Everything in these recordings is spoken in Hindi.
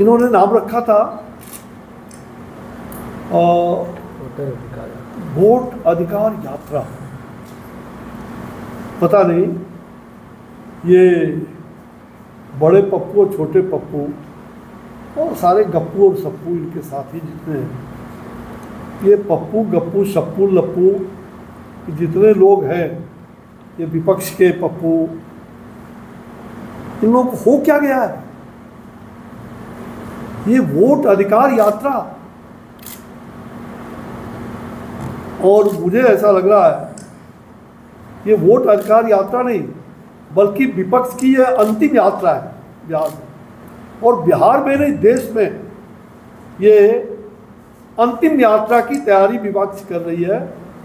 इन्होंने नाम रखा था वोट अधिकार यात्रा। पता नहीं ये बड़े पप्पू और छोटे पप्पू और सारे गप्पू और सप्पू इनके साथी जितने हैं, ये पप्पू गप्पू सप्पू लप्पू जितने लोग हैं, ये विपक्ष के पप्पू, इन लोगों को हो क्या गया है? ये वोट अधिकार यात्रा, और मुझे ऐसा लग रहा है ये वोट अधिकार यात्रा नहीं बल्कि विपक्ष की यह अंतिम यात्रा है बिहार में। और बिहार में नहीं, देश में ये अंतिम यात्रा की तैयारी विपक्ष कर रही है।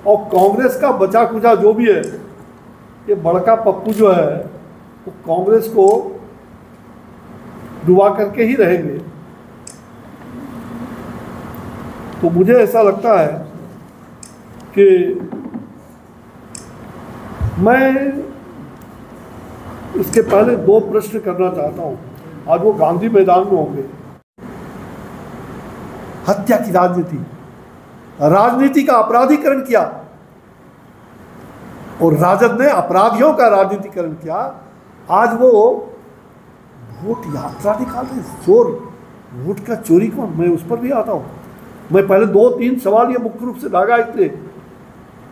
और कांग्रेस का बचा कुचा जो भी है, ये बड़का पप्पू जो है वो कांग्रेस को डुबा करके ही रहेंगे। तो मुझे ऐसा लगता है कि मैं इसके पहले दो प्रश्न करना चाहता हूं। आज वो गांधी मैदान में होंगे। हत्या की राजनीति, राजनीति का अपराधीकरण किया और राजद ने अपराधियों का राजनीतिकरण किया। आज वो वोट यात्रा निकालते, चोर वोट का चोरी कौन? मैं उस पर भी आता हूं। मैं पहले दो तीन सवाल ये मुख्य रूप से दागा इसलिए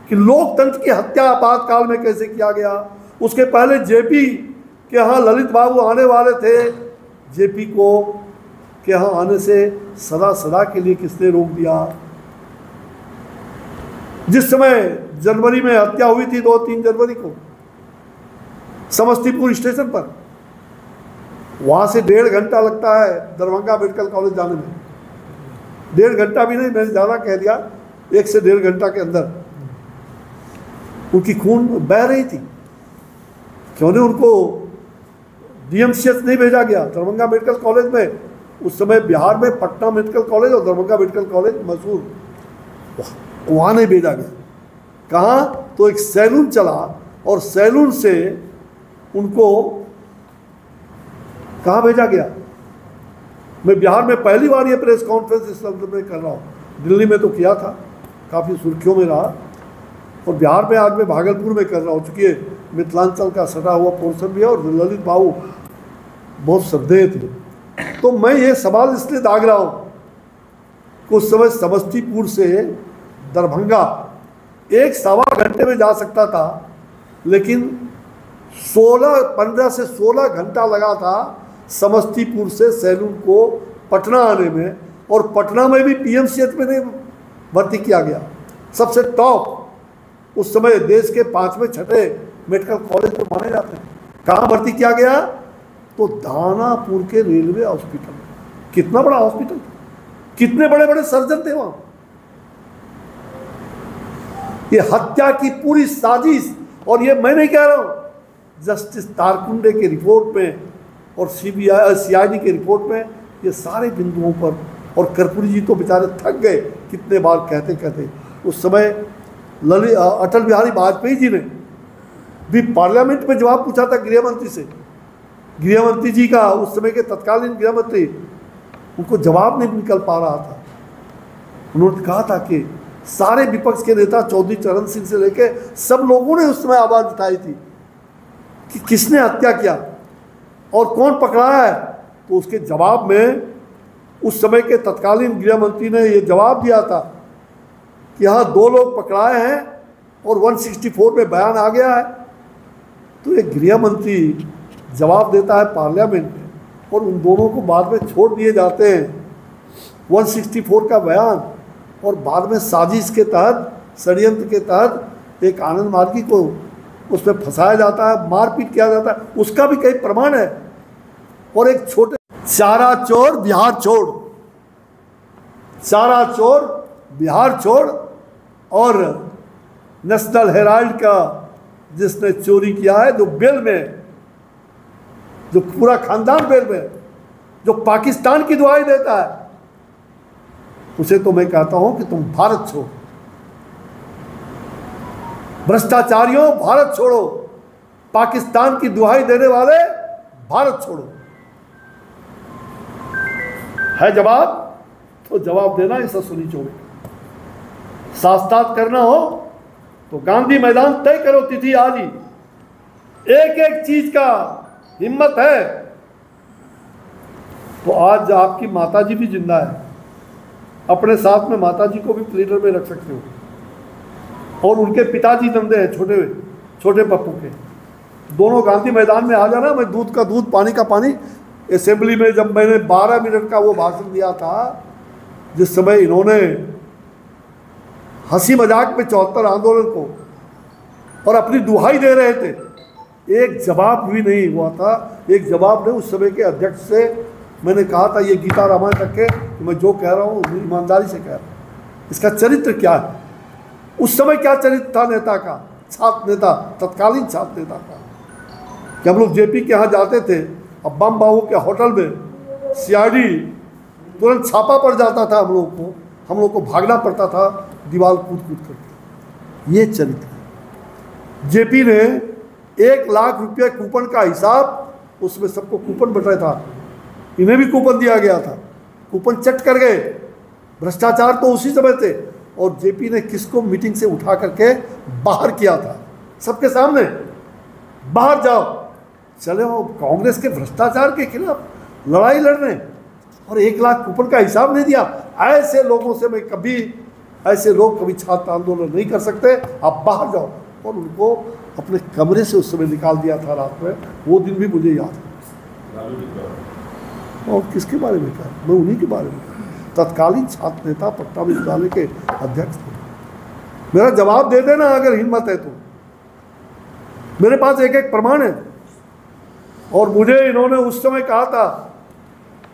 कि लोकतंत्र की हत्या आपातकाल में कैसे किया गया। उसके पहले जेपी के यहाँ ललित बाबू आने वाले थे, जेपी को के यहाँ आने से सदा सदा के लिए किसने रोक दिया? जिस समय जनवरी में हत्या हुई थी 2-3 जनवरी को समस्तीपुर स्टेशन पर, वहां से 1.5 घंटा लगता है दरभंगा मेडिकल कॉलेज जाने में। 1.5 घंटा भी नहीं, मैंने ज़्यादा कह दिया, 1 से 1.5 घंटा के अंदर उनकी खून बह रही थी। क्यों नहीं उनको डीएमसीएच नहीं भेजा गया? दरभंगा मेडिकल कॉलेज में उस समय बिहार में पटना मेडिकल कॉलेज और दरभंगा मेडिकल कॉलेज मशहूर, वहाँ नहीं भेजा गया। कहाँ? तो एक सैलून चला और सैलून से उनको कहाँ भेजा गया? मैं बिहार में पहली बार ये प्रेस कॉन्फ्रेंस इस संदर्भ में कर रहा हूँ। दिल्ली में तो किया था, काफ़ी सुर्खियों में रहा, और बिहार में आज मैं भागलपुर में कर रहा हूँ, चूँकि मिथिलांचल का सटा हुआ पोर्शन भी है और ललित बाबू बहुत श्रद्धेय थे। तो मैं ये सवाल इसलिए दाग रहा हूँ कि उस समय समस्तीपुर से दरभंगा 1-1.25 घंटे में जा सकता था, लेकिन 15 से 16 घंटा लगा था समस्तीपुर से सैलून को पटना आने में। और पटना में भी पीएमसीएच में नहीं भर्ती किया गया। सबसे टॉप उस समय देश के 5वें 6ठे मेडिकल कॉलेज को माने जाते हैं। कहाँ भर्ती किया गया? तो दानापुर के रेलवे हॉस्पिटल। कितना बड़ा हॉस्पिटल, कितने बड़े बड़े सर्जन थे वहाँ। ये हत्या की पूरी साजिश, और ये मैं नहीं कह रहा हूँ, जस्टिस तारकुंडे के रिपोर्ट में और सीआईडी के रिपोर्ट में ये सारे बिंदुओं पर, और कर्पूरी जी तो बेचारे थक गए कितने बार कहते कहते। उस समय अटल बिहारी वाजपेयी जी ने भी पार्लियामेंट में जवाब पूछा था गृह मंत्री से। गृह मंत्री जी का उस समय के तत्कालीन गृह मंत्री, उनको जवाब नहीं निकल पा रहा था। उन्होंने कहा था कि सारे विपक्ष के नेता चौधरी चरण सिंह से लेके सब लोगों ने उस समय आवाज़ उठाई थी कि किसने हत्या किया और कौन पकड़ाया है। तो उसके जवाब में उस समय के तत्कालीन गृह मंत्री ने ये जवाब दिया था कि यहाँ 2 लोग पकड़ाए हैं और 164 में बयान आ गया है। तो ये गृह मंत्री जवाब देता है पार्लियामेंट में, और उन दोनों को बाद में छोड़ दिए जाते हैं। 164 का बयान, और बाद में साजिश के तहत, षड्यंत्र के तहत एक आनंद मार्गी को उसमें फंसाया जाता है, मारपीट किया जाता है। उसका भी कई प्रमाण है। और एक छोटे चारा चोर बिहार छोड़, चारा चोर बिहार छोड़, और नेशनल हेराल्ड का जिसने चोरी किया है, जो बेल में, जो पूरा खानदान बेल में, जो पाकिस्तान की दुआई देता है, उसे तो मैं कहता हूं कि तुम भारत छोड़ो। भ्रष्टाचारियों भारत छोड़ो, पाकिस्तान की दुहाई देने वाले भारत छोड़ो। है जवाब तो जवाब देना इस अश्विनी चौबे। शास्त्रार्थ करना हो तो गांधी मैदान तय करो तिथि आज ही। एक एक चीज का हिम्मत है तो आज आपकी माताजी भी जिंदा है, अपने साथ में माताजी को भी प्लेटर में रख सकते हो। और उनके पिताजी जिंदे हैं, छोटे पप्पू के। दोनों गांधी मैदान में आ जाना। मैं दूध का दूध पानी का पानी असेंबली में जब मैंने 12 मिनट का वो भाषण दिया था, जिस समय इन्होंने हंसी मजाक में 74 आंदोलन को और अपनी दुहाई दे रहे थे, एक जवाब भी नहीं हुआ था। एक जवाब नहीं। उस समय के अध्यक्ष से मैंने कहा था ये गीता रामायण तक के कि मैं जो कह रहा हूँ ईमानदारी से कह रहा हूँ। इसका चरित्र क्या है, उस समय क्या चरित्र था नेता का, छात्र नेता, तत्कालीन छात्र नेता का। कि हम लोग जेपी के यहाँ जाते थे, अब बम बाबू के होटल में सीआईडी तुरंत छापा पड़ जाता था हम लोग को भागना पड़ता था दीवार कूद करके। ये चरित्र है। जेपी ने 1 लाख रुपये कूपन का हिसाब, उसमें सबको कूपन बटाया था, इन्हें भी कूपन दिया गया था, कूपन चट कर गए। भ्रष्टाचार तो उसी समय थे। और जेपी ने किसको मीटिंग से उठा करके बाहर किया था, सबके सामने, बाहर जाओ, चले हो कांग्रेस के भ्रष्टाचार के खिलाफ लड़ाई लड़ने, और 1 लाख कूपन का हिसाब नहीं दिया। ऐसे लोगों से मैं कभी, ऐसे लोग कभी छात्र आंदोलन नहीं कर सकते, आप बाहर जाओ। और उनको अपने कमरे से उस समय निकाल दिया था रात में। वो दिन भी मुझे याद है। और किसके बारे में कहा, मैं उन्हीं के बारे में कहा, तत्कालीन छात्र नेता, पटना विश्वविद्यालय के अध्यक्ष थे। मेरा जवाब दे देना अगर हिम्मत है तो। मेरे पास एक एक प्रमाण है। और मुझे इन्होंने उस समय कहा था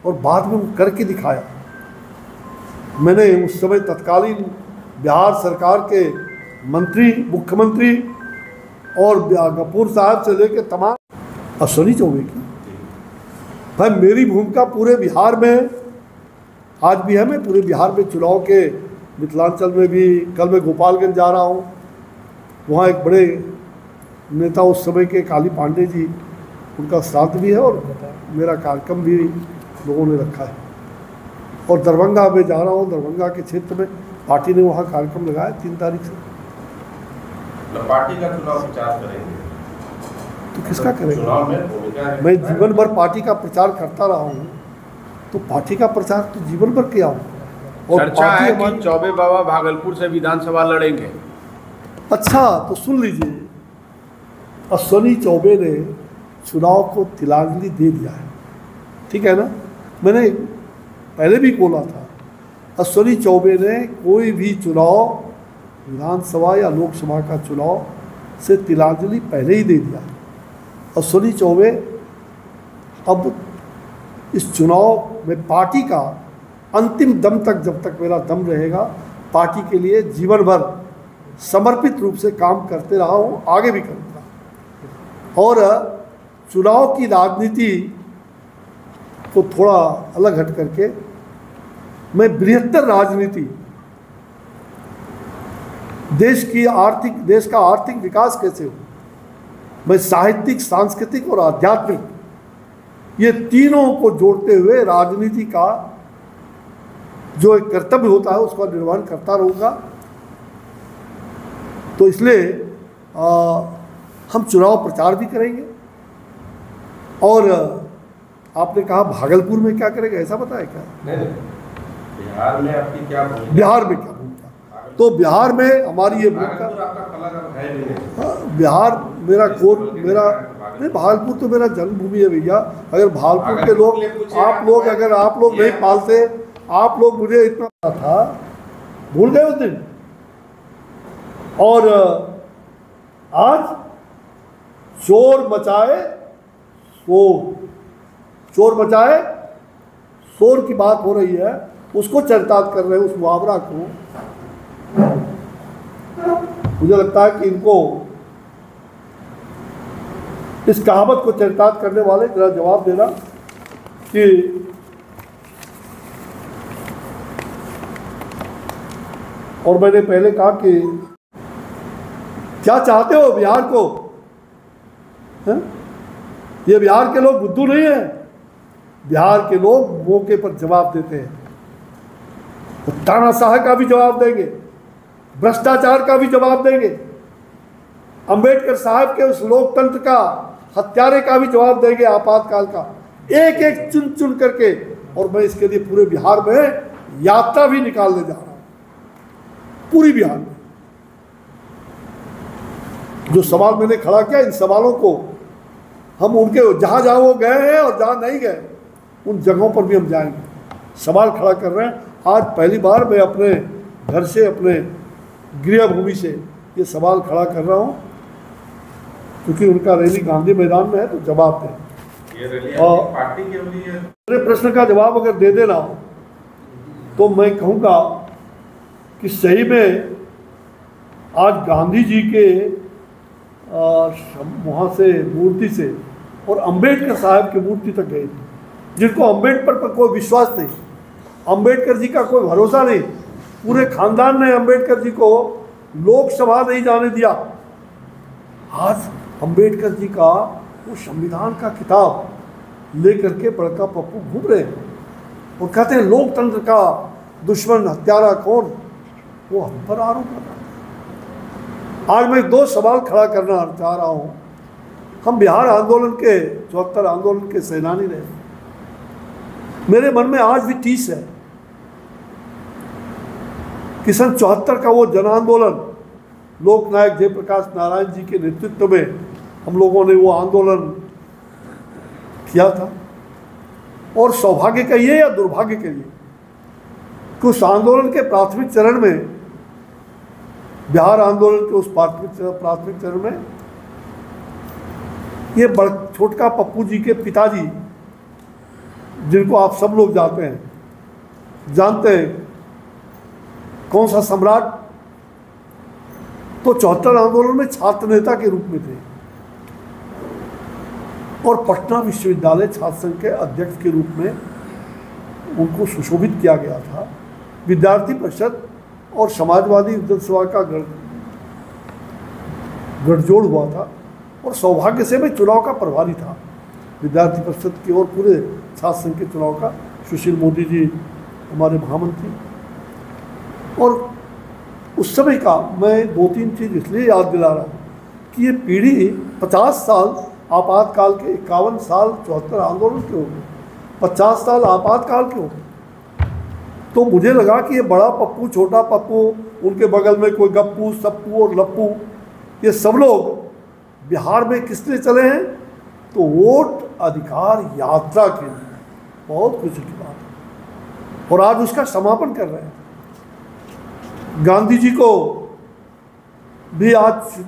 और बाद में वो करके दिखाया। मैंने उस समय तत्कालीन बिहार सरकार के मंत्री, मुख्यमंत्री और कपूर साहब से लेकर तमाम अश्विनी चौबे की, भाई मेरी भूमिका पूरे बिहार में आज भी है। मैं पूरे बिहार में चुनाव के, मिथिलांचल में भी, कल मैं गोपालगंज जा रहा हूँ, वहाँ एक बड़े नेता उस समय के काली पांडे जी, उनका श्राद्ध भी है और मेरा कार्यक्रम भी लोगों ने रखा है। और दरभंगा में जा रहा हूँ, दरभंगा के क्षेत्र में पार्टी ने वहाँ कार्यक्रम लगाया 3 तारीख से। तो पार्टी का चुनाव प्रचार करेंगे तो किसका करेंगे? चुनाव में मैं जीवन भर पार्टी का प्रचार करता रहा हूँ, तो पार्टी का प्रचार तो जीवन भर किया हूँ। और चर्चा है कि चौबे बाबा भागलपुर से विधानसभा लड़ेंगे। अच्छा तो सुन लीजिए, अश्विनी चौबे ने चुनाव को तिलांजलि दे दिया है, ठीक है ना। मैंने पहले भी बोला था, अश्विनी चौबे ने कोई भी चुनाव, विधानसभा या लोकसभा का चुनाव से तिलांजलि पहले ही दे दिया। अश्विनी चौबे अब इस चुनाव में पार्टी का अंतिम दम तक, जब तक मेरा दम रहेगा, पार्टी के लिए जीवन भर समर्पित रूप से काम करते रहा हूँ, आगे भी करूँगा। और चुनाव की राजनीति को थोड़ा अलग हट करके मैं बृहत्तर राजनीति, देश का आर्थिक विकास कैसे हो, मैं साहित्यिक, सांस्कृतिक और आध्यात्मिक, ये तीनों को जोड़ते हुए राजनीति का जो एक कर्तव्य होता है उसका निर्वहन करता रहूँगा। तो इसलिए हम चुनाव प्रचार भी करेंगे। और आपने कहा भागलपुर में क्या करेंगे, ऐसा बताया क्या? नहीं, बिहार में आपकी क्या भूमिका? बिहार में क्या भूमिका? तो बिहार में हमारी ये भूमिका, बिहार मेरा नहीं, भागलपुर तो मेरा जन्मभूमि है भैया। अगर भागलपुर के लोग, आप लोग नहीं पालते, आप लोग, मुझे इतना था, भूल गए उस दिन। और आज चोर मचाए शोर की बात हो रही है, उसको चरितार्थ कर रहे हैं, उस मुहावरा को। मुझे लगता है कि इनको, इस कहावत को चरितार्थ करने वाले जरा जवाब देना कि और मैंने पहले कहा कि क्या चाहते हो बिहार को? है? ये बिहार के लोग बुद्धू नहीं है, बिहार के लोग मौके पर जवाब देते हैं। तो तानाशाह का भी जवाब देंगे, भ्रष्टाचार का भी जवाब देंगे, अंबेडकर साहब के उस लोकतंत्र का हत्यारे का भी जवाब देंगे, आपातकाल का, एक एक चुन चुन करके। और मैं इसके लिए पूरे बिहार में यात्रा भी निकालने जा रहा हूं, पूरी बिहार में। जो सवाल मैंने खड़ा किया, इन सवालों को हम उनके जहां जहां वो गए हैं और जहां नहीं गए उन जगहों पर भी हम जाएंगे, सवाल खड़ा कर रहे हैं। आज पहली बार मैं अपने घर से, अपने गृहभूमि से ये सवाल खड़ा कर रहा हूं, क्योंकि उनका रैली गांधी मैदान में है, तो जवाब दें। ये रैली और पार्टी के लिए मेरे प्रश्न का जवाब अगर दे देना तो मैं कहूँगा कि सही में आज गांधी जी के वहाँ से मूर्ति से और अंबेडकर साहब की मूर्ति तक गए थे, जिनको अंबेडकर पर कोई विश्वास नहीं, अंबेडकर जी का कोई भरोसा नहीं। पूरे खानदान ने अंबेडकर जी को लोकसभा नहीं जाने दिया। आज अंबेडकर जी का वो संविधान का किताब लेकर के बड़का पप्पू घूम रहे हैं और कहते हैं लोकतंत्र का दुश्मन हत्यारा कौन, वो हम पर आरोप लगा। आज मैं दो सवाल खड़ा करना चाह रहा हूँ। हम बिहार आंदोलन के 74 आंदोलन के सेनानी रहे, मेरे मन में आज भी टीस है कि सन 74 का वो जन आंदोलन लोकनायक जयप्रकाश नारायण जी के नेतृत्व में हम लोगों ने वो आंदोलन किया था। और सौभाग्य कहिए या दुर्भाग्य कहिए कि उस आंदोलन के प्राथमिक चरण में, बिहार आंदोलन के उस प्राथमिक चरण में, ये छोटका पप्पू जी के पिताजी, जिनको आप सब लोग जानते हैं कौन सा सम्राट, तो 74 आंदोलन में छात्र नेता के रूप में थे और पटना विश्वविद्यालय छात्र संघ के अध्यक्ष के रूप में उनको सुशोभित किया गया था। विद्यार्थी परिषद और समाजवादी जनसभा का गठजोड़ हुआ था और सौभाग्य से मैं चुनाव का प्रभारी था, विद्यार्थी परिषद के और पूरे छात्र संघ के चुनाव का। सुशील मोदी जी हमारे महामंत्री। और उस समय का मैं 2-3 चीज़ इसलिए याद दिला रहा हूँ कि ये पीढ़ी 50 साल आपातकाल के, 51 साल 74 आंदोलन के हो गए, 50 साल आपातकाल के हो गए। तो मुझे लगा कि ये बड़ा पप्पू, छोटा पप्पू, उनके बगल में कोई गप्पू, सप्पू और लप्पू, ये सब लोग बिहार में किस लिए चले हैं, तो वोट अधिकार यात्रा के लिए। बहुत खुशी की बात है और आज उसका समापन कर रहे हैं। गांधी जी को भी आज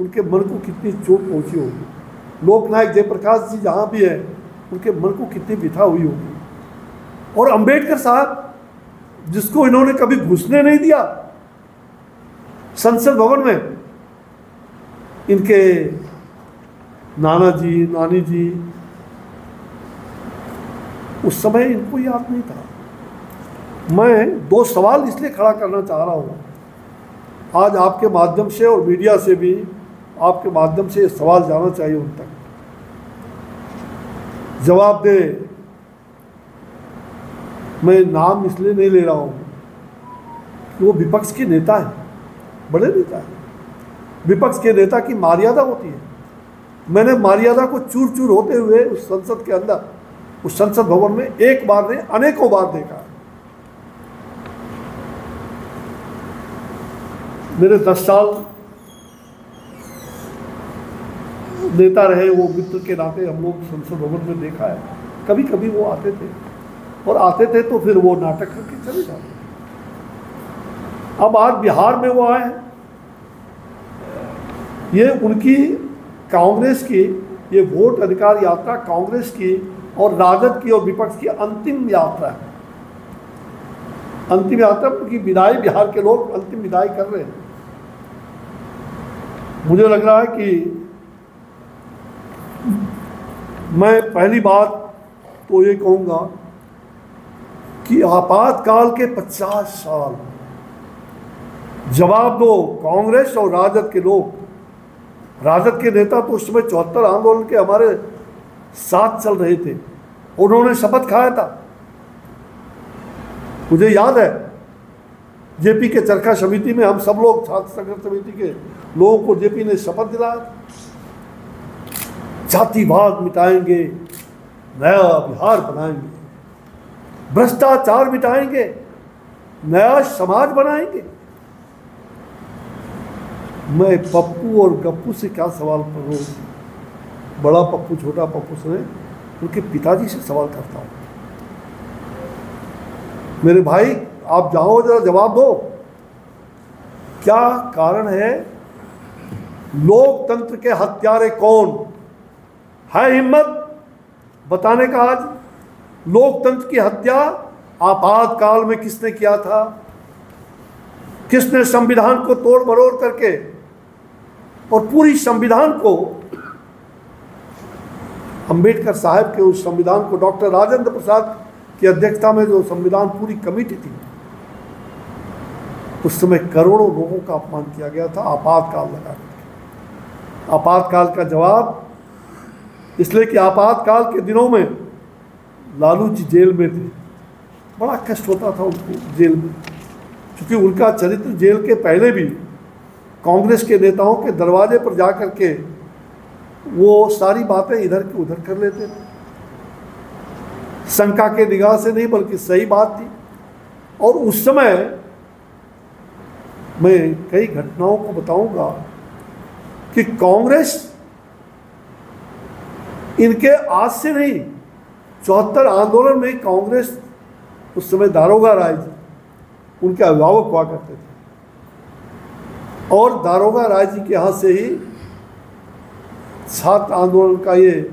उनके मन को कितनी चोट पहुंची होगी, लोकनायक जयप्रकाश जी जहाँ भी है उनके मन को कितनी व्यथा हुई होगी। और अंबेडकर साहब, जिसको इन्होंने कभी घुसने नहीं दिया संसद भवन में, इनके नाना जी, नानी जी, उस समय इनको याद नहीं था। मैं 2 सवाल इसलिए खड़ा करना चाह रहा हूँ आज आपके माध्यम से, और मीडिया से भी आपके माध्यम से ये सवाल जाना चाहिए उन तक, जवाब दे। मैं नाम इसलिए नहीं ले रहा हूँ कि वो विपक्ष के नेता हैं, बड़े नेता हैं। विपक्ष के नेता की मर्यादा होती है। मैंने मर्यादा को चूर चूर होते हुए उस संसद के अंदर, उस संसद भवन में एक बार नहीं अनेकों बार देखा। मेरे 10 साल नेता रहे वो मित्र के नाते हम लोग संसद भवन में देखा है। कभी कभी वो आते थे और आते थे तो फिर वो नाटक करके चले जाते। अब आज बिहार में वो आए हैं, ये उनकी कांग्रेस की ये वोट अधिकार यात्रा कांग्रेस की और राजद की और विपक्ष की अंतिम यात्रा है। अंतिम यात्रा की विदाई बिहार के लोग अंतिम विदाई कर रहे हैं। मुझे लग रहा है कि मैं पहली बात तो ये कहूँगा कि आपातकाल के 50 साल जवाब दो कांग्रेस और राजद के लोग। राजद के नेता तो उस समय 74 आंदोलन के हमारे साथ चल रहे थे उन्होंने शपथ खाया था। मुझे याद है जेपी के चरखा समिति में हम सब लोग छात्र संघर्ष समिति के लोगों को जेपी ने शपथ दिलाया, जातिवाद मिटाएंगे, नया बिहार बनाएंगे, भ्रष्टाचार मिटाएंगे, नया समाज बनाएंगे। मैं पप्पू और गप्पू से क्या सवाल करूं, बड़ा पप्पू छोटा पप्पू से उनके पिताजी से सवाल करता हूं, मेरे भाई आप जाओ जरा जवाब दो, क्या कारण है? लोकतंत्र के हत्यारे कौन है? हिम्मत बताने का आज लोकतंत्र की हत्या आपातकाल में किसने किया था? किसने संविधान को तोड़ मरोड़ करके और पूरी संविधान को, अंबेडकर साहब के उस संविधान को, डॉक्टर राजेंद्र प्रसाद की अध्यक्षता में जो संविधान पूरी कमेटी थी, उस समय करोड़ों लोगों का अपमान किया गया था आपातकाल लगा करके। आपातकाल का जवाब इसलिए कि आपातकाल के दिनों में लालू जी जेल में थे, बड़ा कष्ट होता था उनको जेल में, क्योंकि उनका चरित्र जेल के पहले भी कांग्रेस के नेताओं के दरवाजे पर जा कर के वो सारी बातें इधर की उधर कर लेते थे, शंका के निगाह से नहीं बल्कि सही बात थी। और उस समय मैं कई घटनाओं को बताऊंगा कि कांग्रेस इनके आज से नहीं, 74 आंदोलन में कांग्रेस, उस समय दारोगा राय जी उनके अभिभावक हुआ करते थे, और दारोगा राय जी के यहाँ से ही छात्र आंदोलन का ये